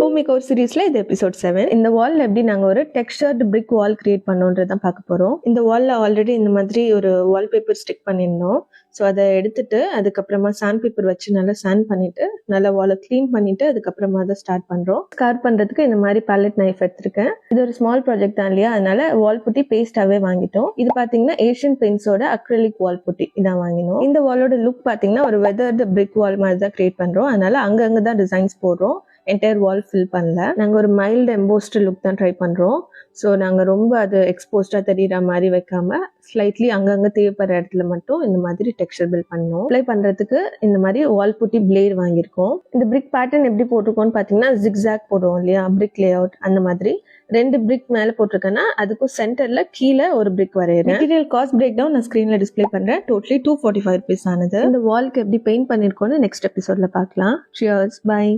Home maker சீரிஸ்ல இது episode 7. இந்த வால்ல எப்படி நாங்க ஒரு டெக்ஸ்சர்ட் பிரிக் வால் கிரியேட் பண்ணோன்றதான் பார்க்க போறோம். இந்த வால்ல ஆல்ரெடி இந்த மாதிரி ஒரு வால்பேப்பர் ஸ்டிக் பண்ணியிருந்தோம். ஸோ அதை எடுத்துட்டு அதுக்கப்புறமா சாண்ட் பேப்பர் வச்சு நல்லா சாண்ட் பண்ணிட்டு நல்லா வாலை கிளீன் பண்ணிட்டு அதுக்கப்புறமா அதை ஸ்டார்ட் பண்றோம். ஸ்கார் பண்றதுக்கு இந்த மாதிரி பேலட் நைஃப் எடுத்திருக்கேன். இது ஒரு ஸ்மால் ப்ராஜெக்ட் தான் இல்லையா, அதனால வால் புட்டி பேஸ்டாவே வாங்கிட்டோம். இது பாத்தீங்கன்னா ஏஷியன் பெயிண்ட்ஸோட அக்ரிலிக் வால் புட்டி இதான் வாங்கினோம். இந்த வாலோட லுக் பாத்தீங்கன்னா ஒரு வெதர்டு பிரிக் வால் மாதிரி தான் கிரியேட் பண்றோம். அதனால அங்கங்க தான் டிசைன்ஸ் போடுறோம். என்டையர் வால் ஃபில் பண்ணல. நாங்கள் ஒரு மைல்டு எம்போஸ்டு லுக் தான் ட்ரை பண்ணுறோம். ஸோ நாங்கள் ரொம்ப அது எக்ஸ்போஸ்டாக தெரியுற மாதிரி வைக்காம ஸ்லைட்லி அங்கங்கே தேவைப்படுற இடத்துல மட்டும் இந்த மாதிரி டெக்ஸ்சர் பில்ட் பண்ணோம். அப்ளை பண்ணுறதுக்கு இந்த மாதிரி வால் புட்டி பிளேட் வாங்கியிருக்கோம். இந்த பிரிக் பேட்டர்ன் எப்படி போட்டிருக்கோம்னு பார்த்தீங்கன்னா ஜிக்ஸாக் போடுவோம் இல்லையா, பிரிக் லே அவுட் அந்த மாதிரி 2 பிரிக் மேலே போட்டிருக்கேன்னா அதுக்கும் சென்டரில் கீழே ஒரு பிரிக் வரையிறேன். மெட்டீரியல் காஸ்ட் பிரேக் டவுன் நான் ஸ்க்ரீனில் டிஸ்பிளே பண்ணுறேன். டோட்டலி 245 rupees ஆனது. இந்த வால்க்கு எப்படி பெயிண்ட் பண்ணியிருக்கோன்னு நெக்ஸ்ட் எபிசோட்ல பார்க்கலாம். Cheers, bye.